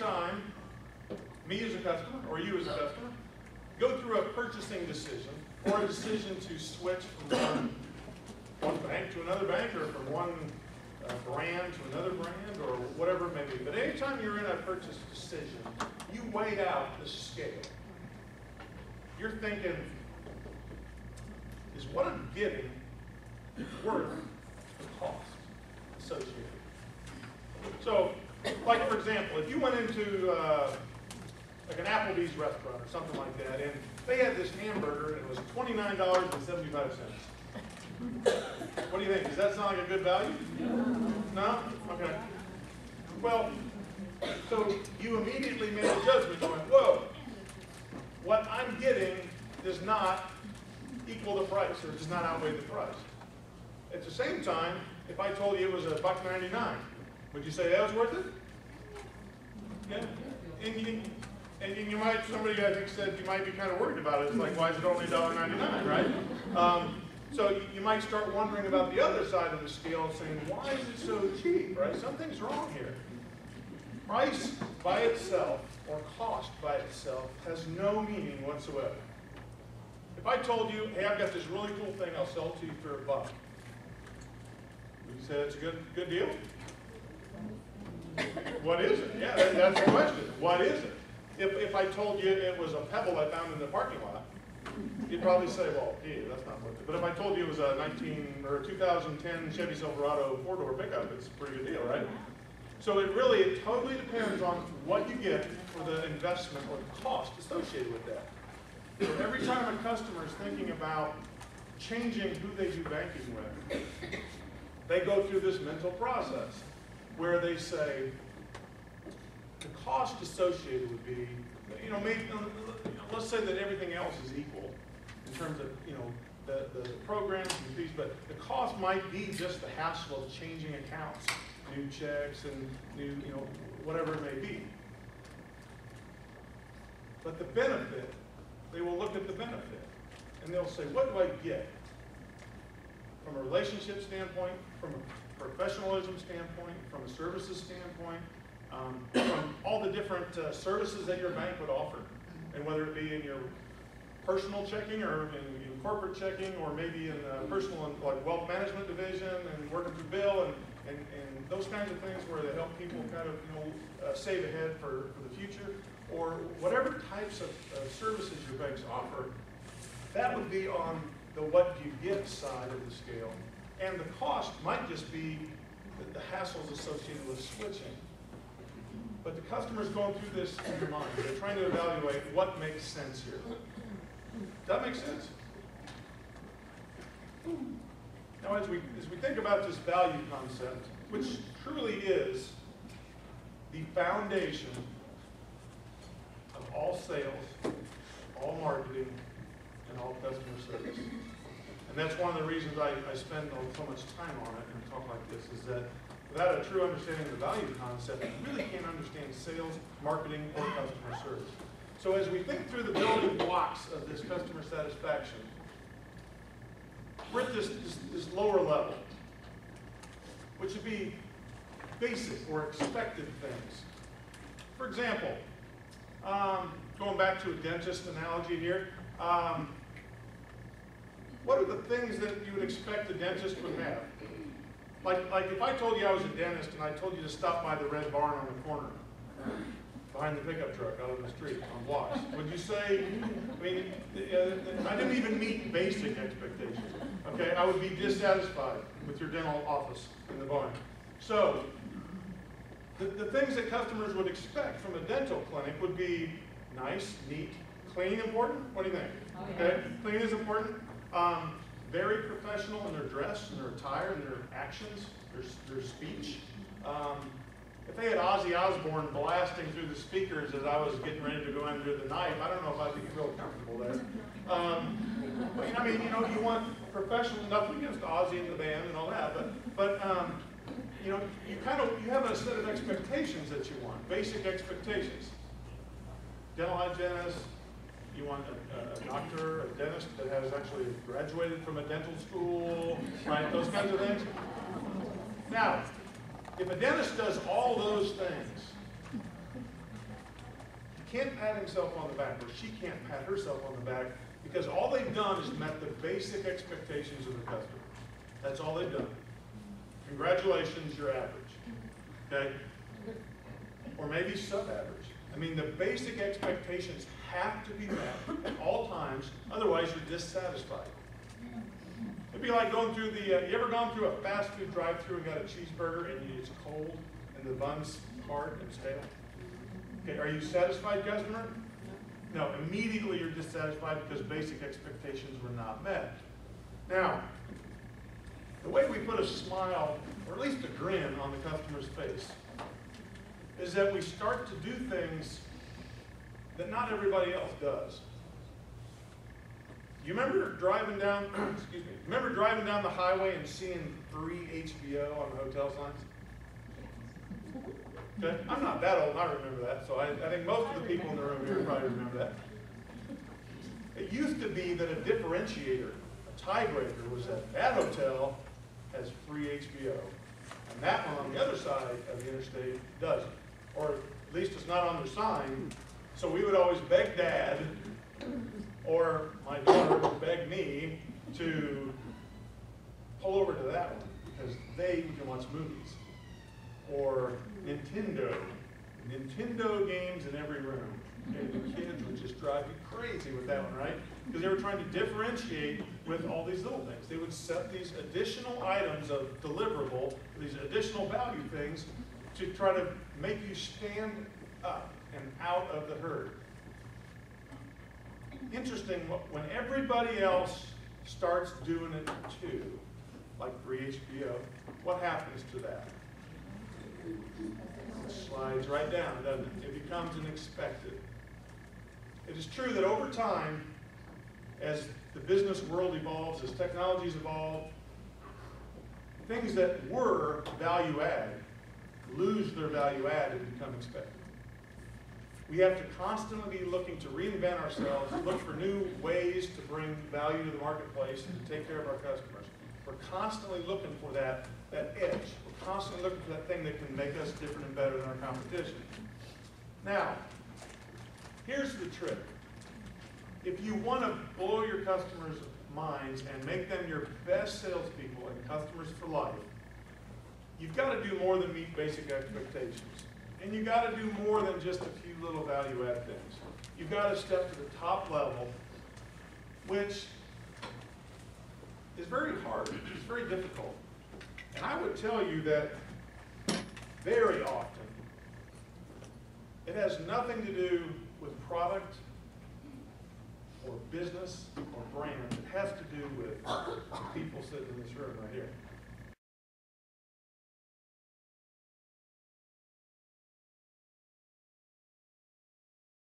time me as a customer, or you as a customer, go through a purchasing decision, or a decision to switch from one bank to another bank, or from one brand to another brand, or whatever it may be. But anytime you're in a purchase decision, you weigh out the scale. You're thinking, is what I'm getting worth the cost associated? So, like for example, if you went into like an Applebee's restaurant or something like that, and they had this hamburger and it was $29.75. What do you think? Does that sound like a good value? No? Okay. Well, so you immediately made a judgment going, whoa, what I'm getting does not equal the price, or does not outweigh the price. At the same time, if I told you it was $1.99, would you say that was worth it? Yeah. And you might, somebody I think said you might be kind of worried about it. It's like, why is it only $1.99, right? So you might start wondering about the other side of the scale, saying, why is it so cheap, right? Something's wrong here. Price by itself, or cost by itself, has no meaning whatsoever. If I told you, hey, I've got this really cool thing, I'll sell it to you for $1, would you say that's a good deal? What is it? Yeah, that's the question. What is it? If I told you it was a pebble I found in the parking lot, you'd probably say, well, gee, that's not worth it. But if I told you it was a 2010 Chevy Silverado 4-door pickup, it's a pretty good deal, right? So it totally depends on what you get for the investment or the cost associated with that. So every time a customer is thinking about changing who they do banking with, they go through this mental process where they say, the cost associated would be, maybe, let's say that everything else is equal in terms of, the programs and fees, but the cost might be just the hassle of changing accounts, new checks and new, whatever it may be. But the benefit, they will look at the benefit and they'll say, what do I get? From a relationship standpoint, from a professionalism standpoint, from a services standpoint, from all the different services that your bank would offer, and whether it be in your personal checking or in corporate checking, or maybe in personal and like wealth management division and working through bill and those kinds of things where they help people kind of save ahead for the future, or whatever types of services your banks offer, that would be on the what you get side of the scale. And the cost might just be the hassles associated with switching. But the customer's going through this in their mind. They're trying to evaluate what makes sense here. Does that make sense? Now, as we think about this value concept, which truly is the foundation of all sales, all marketing, and all customer service. And that's one of the reasons I spend so much time on it and talk like this, is that without a true understanding of the value concept, you really can't understand sales, marketing, or customer service. So as we think through the building blocks of this customer satisfaction, we're at this lower level, which would be basic or expected things. For example, going back to a dentist analogy here, what are the things that you would expect a dentist would have? Like if I told you I was a dentist and I told you to stop by the red barn on the corner, behind the pickup truck out on the street on blocks, would you say, I didn't even meet basic expectations. Okay, I would be dissatisfied with your dental office in the barn. So, the things that customers would expect from a dental clinic would be nice, neat, clean, important? What do you think? Okay, clean is important. Very professional in their dress and their attire and their actions, their speech. If they had Ozzy Osbourne blasting through the speakers as I was getting ready to go under the knife, I don't know if I'd be real comfortable there. But you want professional, nothing against Ozzy and the band and all that, but you have a set of expectations that you want, basic expectations. Dental hygienist, you want a doctor, a dentist that has actually graduated from a dental school, right? Those kinds of things. Now, if a dentist does all those things, can't pat himself on the back, or she can't pat herself on the back, because all they've done is met the basic expectations of the customer. That's all they've done. Congratulations, you're average. Okay? Or maybe sub-average. I mean, the basic expectations have to be met at all times, otherwise you're dissatisfied. It'd be like going through the, you ever gone through a fast food drive-thru and got a cheeseburger and it's cold and the bun's hard and stale? Okay, are you satisfied, customer? No, immediately you're dissatisfied because basic expectations were not met. Now, the way we put a smile, or at least a grin, on the customer's face is that we start to do things that not everybody else does. You remember driving down, excuse me, remember driving down the highway and seeing free HBO on the hotel signs? Okay, I'm not that old, and I remember that, so I think most of the people in the room here probably remember that. It used to be that a differentiator, a tiebreaker, was that hotel has free HBO, and that one on the other side of the interstate doesn't. Or at least it's not on their sign, so we would always beg Dad, or my daughter would beg me to pull over to that one, because they can watch movies. Or Nintendo games in every room. And the kids would just drive you crazy with that one, right? Because they were trying to differentiate with all these little things. They would set these additional items of deliverable, these additional value things, to try to make you stand up and out of the herd. Interesting, when everybody else starts doing it too, like free HBO, what happens to that? It slides right down, doesn't it? It becomes an expected. It is true that over time, as the business world evolves, as technologies evolve, things that were value add lose their value add and become expected. We have to constantly be looking to reinvent ourselves, look for new ways to bring value to the marketplace and to take care of our customers. We're constantly looking for that edge. We're constantly looking for that thing that can make us different and better than our competition. Now, here's the trick. If you want to blow your customers' minds and make them your best salespeople and customers for life, you've got to do more than meet basic expectations. And you've got to do more than just a few little value-add things. You've got to step to the top level, which is very hard. It's very difficult. And I would tell you that very often it has nothing to do with product or business or brand. It has to do with the people sitting in this room right here.